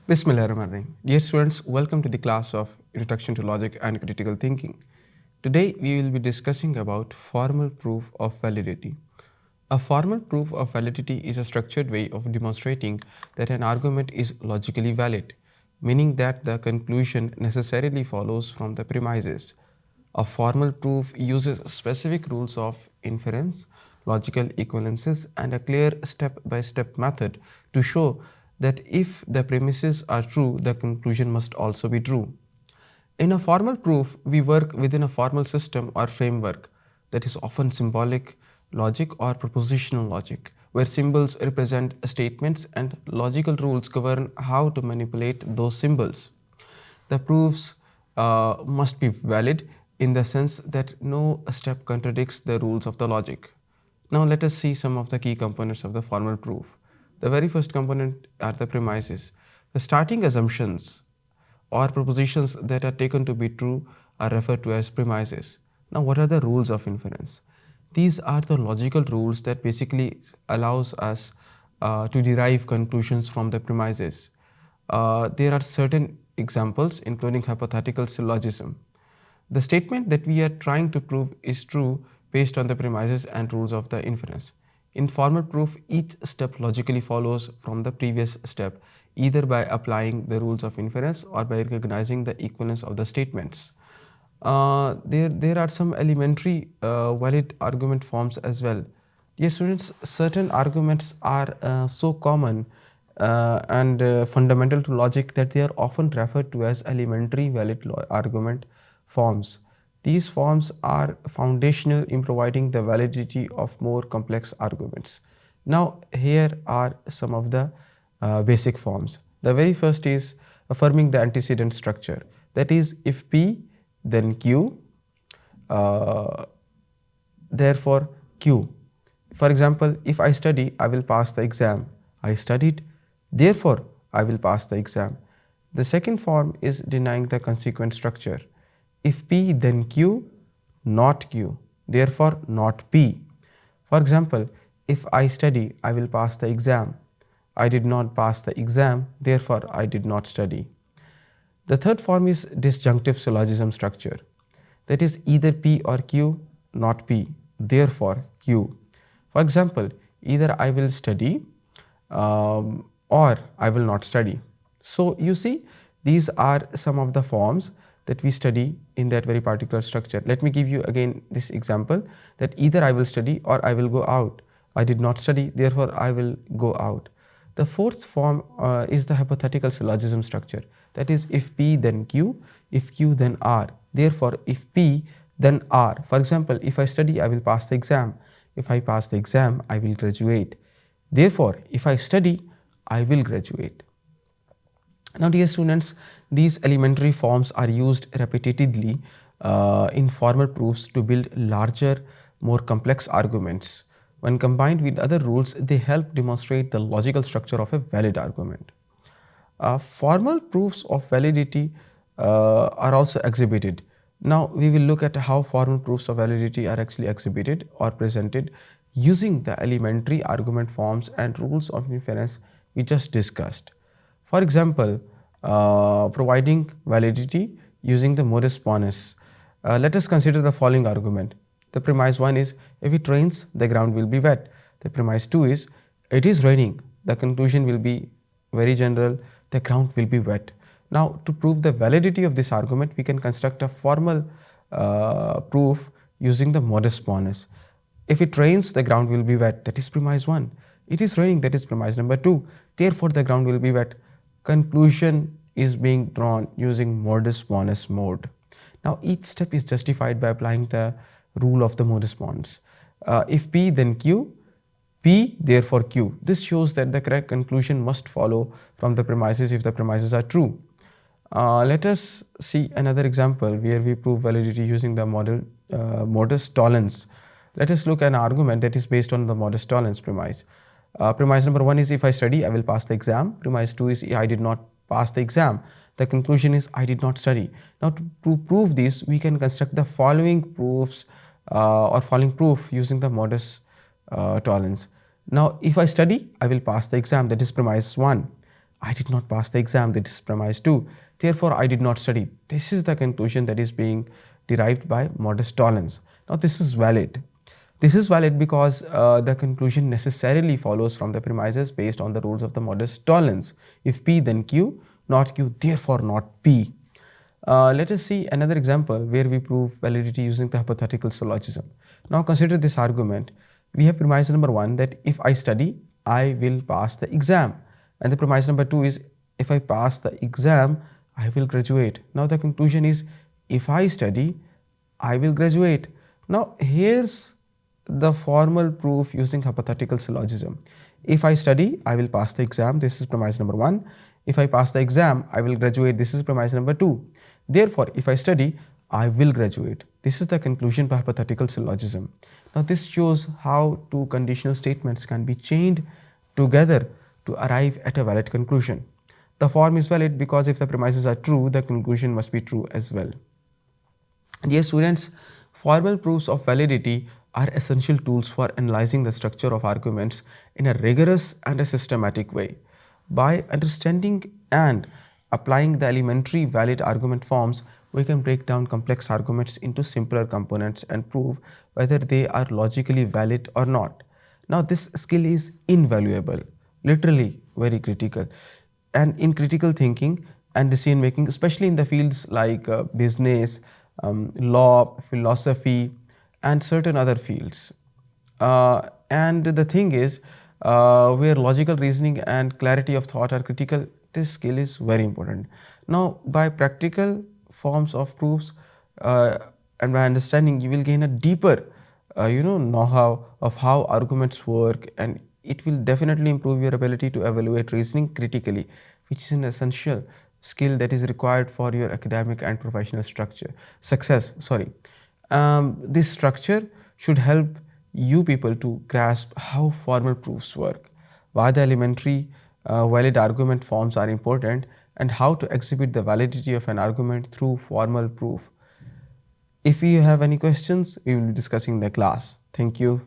Bismillahirrahmanirrahim. Dear students, welcome to the class of Introduction to Logic and Critical Thinking. Today we will be discussing about formal proof of validity. A formal proof of validity is a structured way of demonstrating that an argument is logically valid, meaning that the conclusion necessarily follows from the premises. A formal proof uses specific rules of inference, logical equivalences, and a clear step by step method to show that if the premises are true, the conclusion must also be true. In a formal proof, we work within a formal system or framework that is often symbolic logic or propositional logic, where symbols represent statements and logical rules govern how to manipulate those symbols. The proofs must be valid in the sense that no step contradicts the rules of the logic. Now let us see some of the key components of the formal proof. The very first component are the premises. The starting assumptions or propositions that are taken to be true are referred to as premises. Now what are the rules of inference? These are the logical rules that basically allows us to derive conclusions from the premises. There are certain examples including hypothetical syllogism. The statement that we are trying to prove is true based on the premises and rules of the inference. In formal proof, each step logically follows from the previous step, either by applying the rules of inference or by recognizing the equivalence of the statements. There are some elementary valid argument forms as well. Dear students, certain arguments are so common and fundamental to logic that they are often referred to as elementary valid argument forms. These forms are foundational in providing the validity of more complex arguments. Now, here are some of the basic forms. The very first is affirming the antecedent structure. That is, if P, then Q, therefore Q. For example, if I study, I will pass the exam. I studied, therefore I will pass the exam. The second form is denying the consequent structure. If P, then Q, not Q, therefore not P. For example, if I study, I will pass the exam. I did not pass the exam, therefore I did not study. The third form is disjunctive syllogism structure. That is either P or Q, not P, therefore Q. For example, either I will study or I will not study. So you see, these are some of the forms that we study in that very particular structure. Let me give you again this example, that either I will study or I will go out. I did not study, therefore I will go out. The fourth form is the hypothetical syllogism structure. That is, if P then Q, if Q then R. Therefore, if P then R. For example, if I study, I will pass the exam. If I pass the exam, I will graduate. Therefore, if I study, I will graduate. Now, dear students, these elementary forms are used repetitively in formal proofs to build larger, more complex arguments. When combined with other rules, they help demonstrate the logical structure of a valid argument. Formal proofs of validity are also exhibited. Now, we will look at how formal proofs of validity are actually exhibited or presented using the elementary argument forms and rules of inference we just discussed. For example, providing validity using the modus ponens. Let us consider the following argument. The premise 1 is, if it rains, the ground will be wet. The premise 2 is, it is raining. The conclusion will be very general, the ground will be wet. Now, to prove the validity of this argument, we can construct a formal proof using the modus ponens. If it rains, the ground will be wet. That is premise 1. It is raining. That is premise number 2. Therefore, the ground will be wet. Conclusion is being drawn using modus ponens mode. Now, each step is justified by applying the rule of the modus ponens. If P, then Q. P, therefore Q. This shows that the correct conclusion must follow from the premises if the premises are true. Let us see another example where we prove validity using the modus tollens. Let us look at an argument that is based on the modus tollens premise. Premise number 1 is, if I study, I will pass the exam. Premise 2 is, I did not pass the exam. The conclusion is, I did not study. Now, to prove this, we can construct the following proofs or following proof using the modus tollens. Now, if I study, I will pass the exam. That is premise 1. I did not pass the exam. That is premise 2. Therefore, I did not study. This is the conclusion that is being derived by modus tollens. Now, this is valid. This is valid because the conclusion necessarily follows from the premises based on the rules of the modus tollens. If P, then Q, not Q, therefore not P. Let us see another example where we prove validity using the hypothetical syllogism. Now consider this argument. We have premise number 1 that if I study, I will pass the exam. And the premise number 2 is if I pass the exam, I will graduate. Now the conclusion is if I study, I will graduate. Now here's the formal proof using hypothetical syllogism. If I study, I will pass the exam. This is premise number 1. If I pass the exam, I will graduate. This is premise number 2. Therefore, if I study, I will graduate. This is the conclusion by hypothetical syllogism. Now this shows how two conditional statements can be chained together to arrive at a valid conclusion. The form is valid because if the premises are true, the conclusion must be true as well. Dear students, formal proofs of validity are essential tools for analyzing the structure of arguments in a rigorous and a systematic way. By understanding and applying the elementary valid argument forms, we can break down complex arguments into simpler components and prove whether they are logically valid or not. Now, this skill is invaluable, literally very critical, and in critical thinking and decision making, especially in the fields like business, law, philosophy, and certain other fields. And the thing is, where logical reasoning and clarity of thought are critical, this skill is very important. Now, by practical forms of proofs and by understanding, you will gain a deeper, know-how of how arguments work, and it will definitely improve your ability to evaluate reasoning critically, which is an essential skill that is required for your academic and professional success. This structure should help you people to grasp how formal proofs work, why the elementary valid argument forms are important, and how to exhibit the validity of an argument through formal proof. If you have any questions, we will be discussing in the class. Thank you.